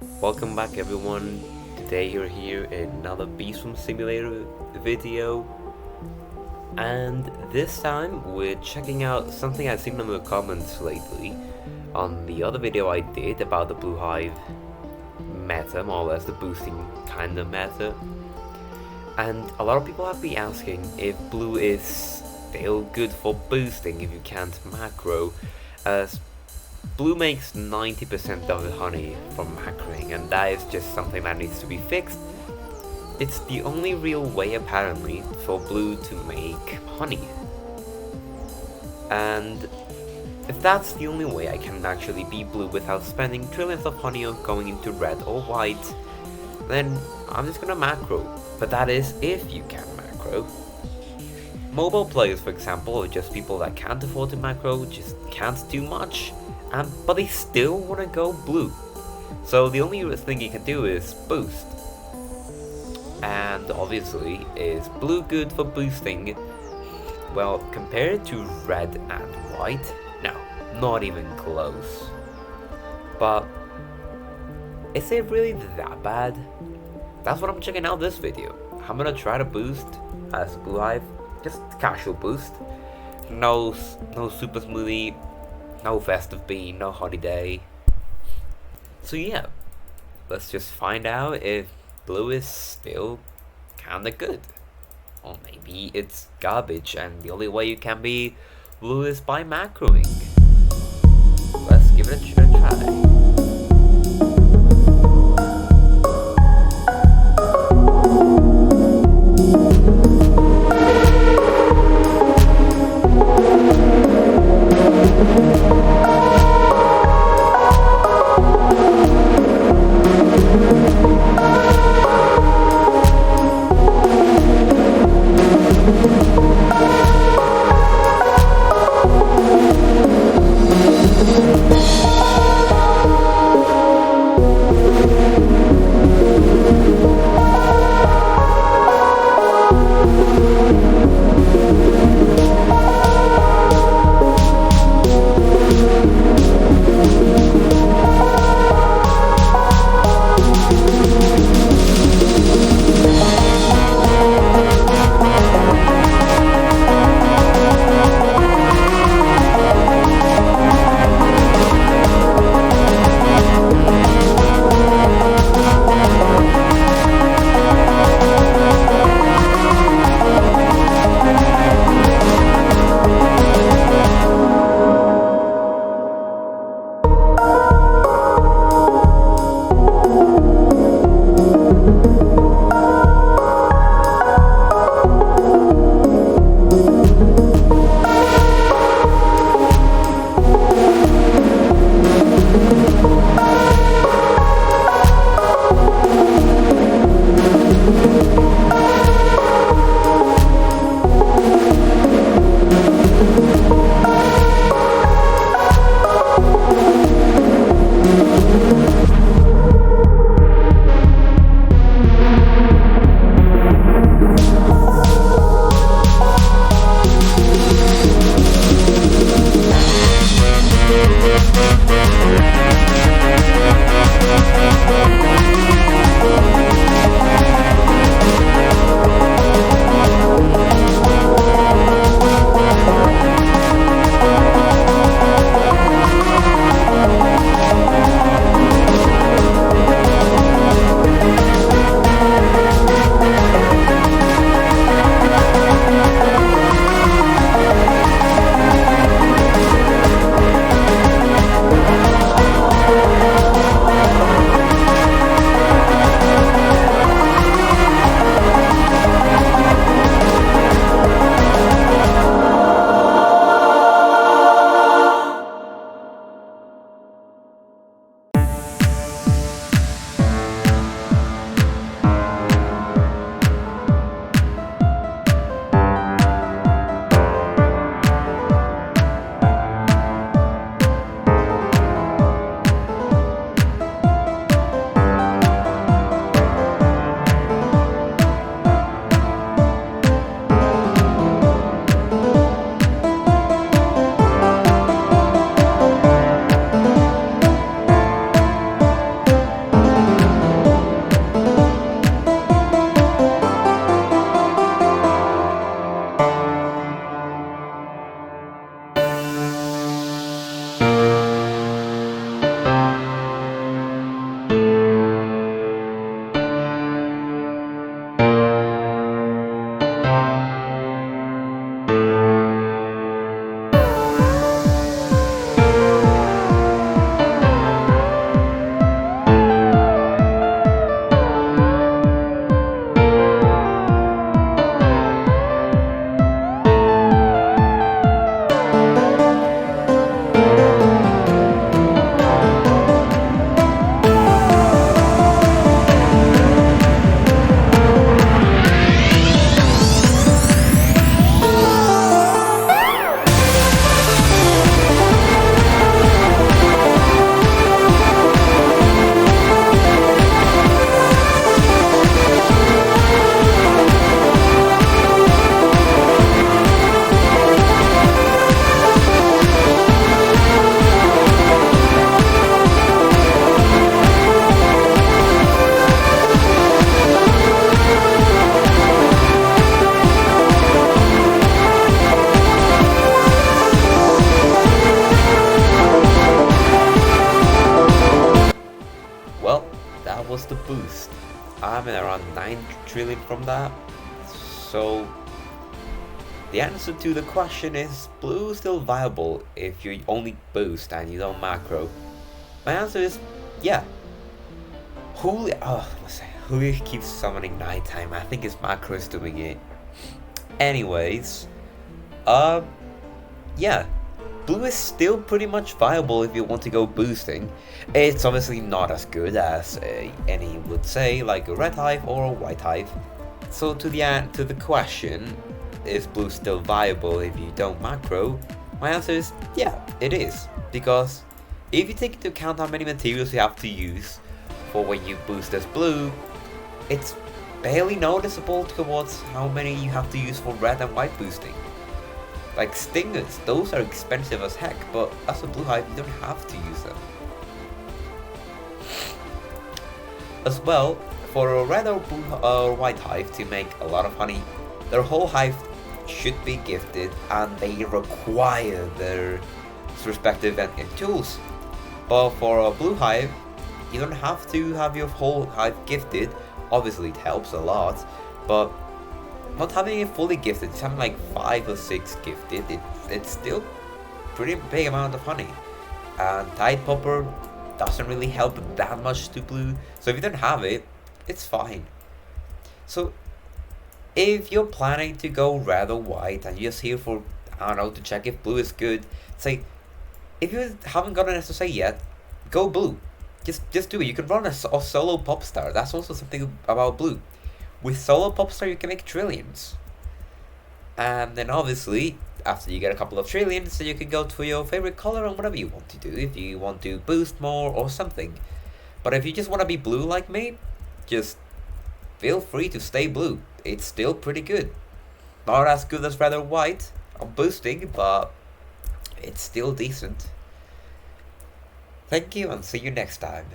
Welcome back everyone. Today you're here in another Beast from Simulator video, and this time we're checking out something I've seen in the comments lately on the other video I did about the blue hive meta, more or less the boosting kind of meta. And a lot of people have been asking if blue is still good for boosting if you can't macro, as blue makes 90% of the honey from macroing, and that is just something that needs to be fixed. It's the only real way apparently for blue to make honey. And if that's the only way I can actually be blue without spending trillions of honey on going into red or white, then I'm just gonna macro. But that is if you can macro. Mobile players, for example, or just people that can't afford to macro, just can't do much, but they still want to go blue. So the only thing you can do is boost. And obviously, is blue good for boosting? Well, compared to red and white, no, not even close. But is it really that bad? That's what I'm checking out this video. I'm gonna try to boost as blue hive, just casual boost. No super smoothie, no festive bean, no holiday. So yeah, let's just find out if blue is still kinda good. Or maybe it's garbage and the only way you can be blue is by macroing. Let's give it a try. well, that was the boost. I'm at around 9 trillion from that. So the answer to the question is blue still viable if you only boost and you don't macro? My answer is yeah. Who keeps summoning nighttime? I think his macro is doing it. Anyways, yeah. Blue is still pretty much viable if you want to go boosting. It's obviously not as good as any would say, like a red hive or a white hive. So to the question, is blue still viable if you don't macro? My answer is yeah, it is. Because if you take into account how many materials you have to use for when you boost as blue, it's barely noticeable towards how many you have to use for red and white boosting. Like stingers, those are expensive as heck, but as a blue hive, you don't have to use them. As well, for a red or blue or white hive to make a lot of honey, their whole hive should be gifted, and they require their respective vending tools. But for a blue hive, you don't have to have your whole hive gifted. Obviously, it helps a lot, but not having it fully gifted, just having like 5 or 6 gifted, it's still pretty big amount of honey. And Tide Popper doesn't really help that much to blue, so if you don't have it, it's fine. So if you're planning to go red or white and you're just here for, I don't know, to check if blue is good, say, if you haven't gotten an SSA yet, go blue. Just do it. You can run a solo Popstar. That's also something about blue. With solo Popstar, you can make trillions. And then obviously, after you get a couple of trillions, you can go to your favorite color and whatever you want to do. If you want to boost more or something. But if you just want to be blue like me, just feel free to stay blue. It's still pretty good. Not as good as red or white on boosting, but it's still decent. Thank you and see you next time.